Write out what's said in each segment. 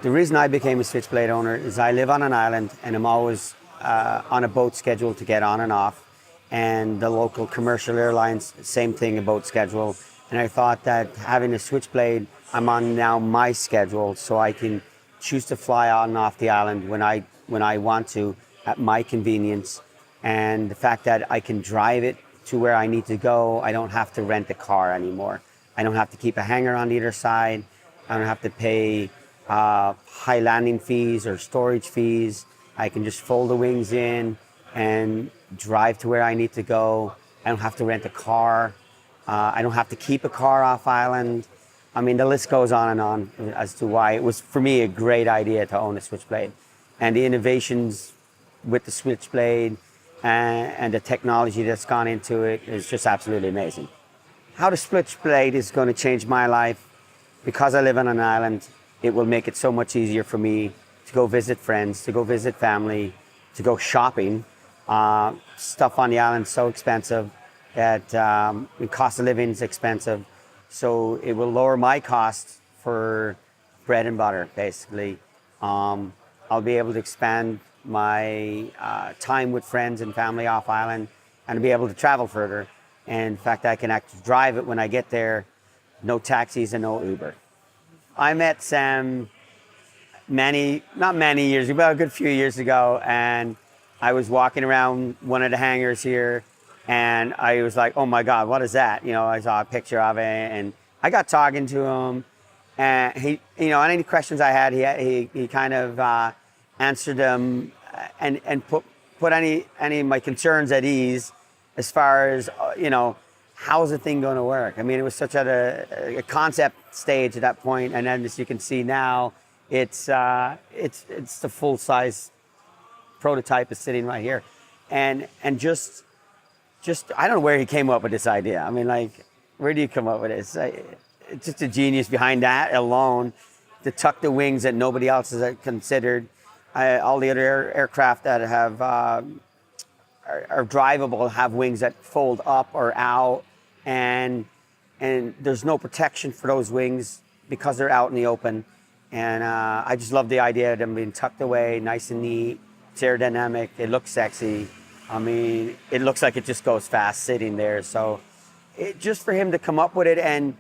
The reason I became a Switchblade owner is I live on an island and I'm always on a boat schedule to get on and off. And the local commercial airlines, same thing, a boat schedule. And I thought that having a Switchblade, I'm on now my schedule, so I can choose to fly on and off the island when I want to at my convenience. And the fact that I can drive it to where I need to go, I don't have to rent a car anymore. I don't have to keep a hangar on either side. I don't have to pay high landing fees or storage fees. I can just fold the wings in and drive to where I need to go. I don't have to rent a car. I don't have to keep a car off island. I mean, the list goes on and on as to why it was, for me, a great idea to own a Switchblade. And the innovations with the Switchblade and the technology that's gone into it is just absolutely amazing. How the Switchblade is going to change my life, because I live on an island, it will make it so much easier for me to go visit friends, to go visit family, to go shopping. Stuff on the island is so expensive that the cost of living is expensive. So it will lower my costs for bread and butter, basically. I'll be able to expand my time with friends and family off island and be able to travel further. And in fact, I can actually drive it when I get there. No taxis and no Uber. I met Sam not many years ago, but a good few years ago, and I was walking around one of the hangars here, and I was like, oh my God, what is that? You know, I saw a picture of it, and I got talking to him, and he, you know, any questions I had, he kind of answered them and put any of my concerns at ease as far as, you know, how's the thing going to work? I mean, it was such at a concept stage at that point, and then as you can see now, it's the full-size prototype is sitting right here, and just I don't know where he came up with this idea. I mean, like, where do you come up with this? It's just a genius behind that alone, to tuck the wings that nobody else has considered. All the other aircraft that have are drivable have wings that fold up or out, and there's no protection for those wings because they're out in the open. And I just love the idea of them being tucked away, nice and neat. It's aerodynamic. It looks sexy. I mean, it looks like it just goes fast sitting there. So just for him to come up with it, and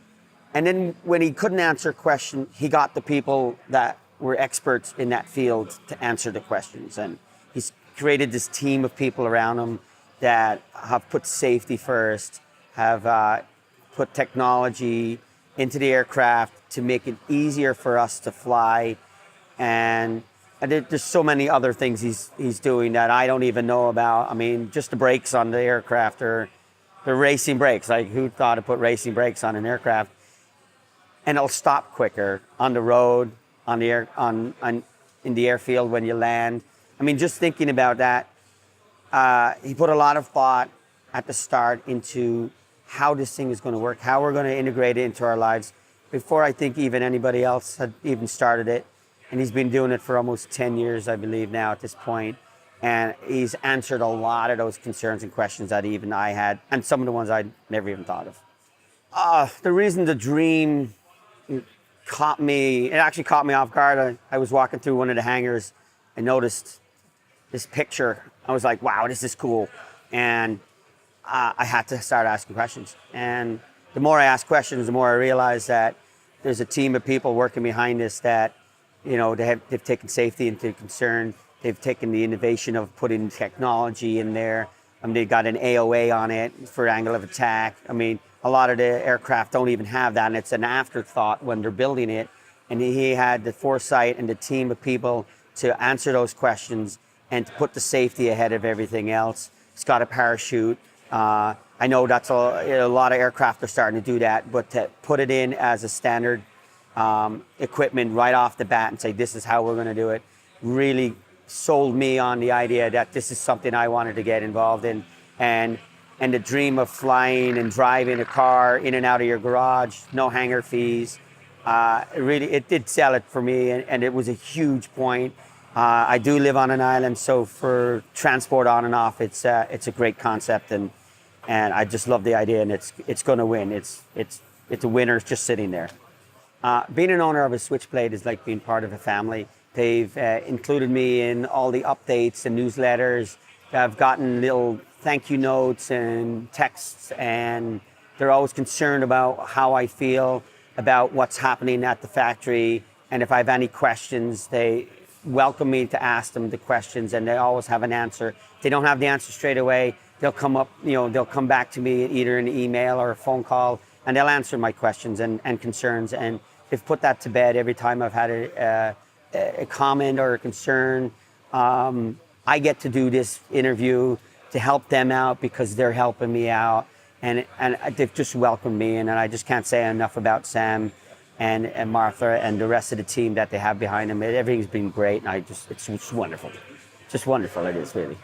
then when he couldn't answer a question, he got the people that were experts in that field to answer the questions. And he's created this team of people around him that have put safety first, have put technology into the aircraft to make it easier for us to fly. And there's so many other things he's doing that I don't even know about. I mean, just the brakes on the aircraft are the racing brakes. Like, who thought to put racing brakes on an aircraft? And it'll stop quicker on the road, on the air, in the airfield when you land. I mean, just thinking about that, he put a lot of thought at the start into how this thing is going to work, how we're going to integrate it into our lives, before I think even anybody else had even started it. And he's been doing it for almost 10 years, I believe now at this point. And he's answered a lot of those concerns and questions that even I had, and some of the ones I'd never even thought of. The reason the dream it actually caught me off guard. I was walking through one of the hangars and noticed this picture. I was like, wow, this is cool. And I had to start asking questions. And the more I asked questions, the more I realized that there's a team of people working behind this that, you know, they've taken safety into concern. They've taken the innovation of putting technology in there. They got an AOA on it for angle of attack. I mean, a lot of the aircraft don't even have that, and it's an afterthought when they're building it. And he had the foresight and the team of people to answer those questions and to put the safety ahead of everything else. It's got a parachute. I know that's a lot of aircraft are starting to do that, but to put it in as a standard equipment right off the bat and say, this is how we're going to do it, really sold me on the idea that this is something I wanted to get involved in. And the dream of flying and driving a car in and out of your garage, no hangar fees, it did sell it for me, and it was a huge point. I do live on an island, so for transport on and off, it's a great concept, and I just love the idea, and it's going to win. It's a winner just sitting there. Being an owner of a Switchblade is like being part of a family. They've included me in all the updates and newsletters. I've gotten little thank you notes and texts, and they're always concerned about how I feel about what's happening at the factory. And if I have any questions, they welcome me to ask them the questions, and they always have an answer. If they don't have the answer straight away, they'll come back to me either in an email or a phone call, and they'll answer my questions and concerns. And they've put that to bed every time I've had a comment or a concern. I get to do this interview to help them out because they're helping me out, and they've just welcomed me, and I just can't say enough about Sam and Martha and the rest of the team that they have behind them. Everything's been great, and it's just wonderful. Just wonderful, it is, really.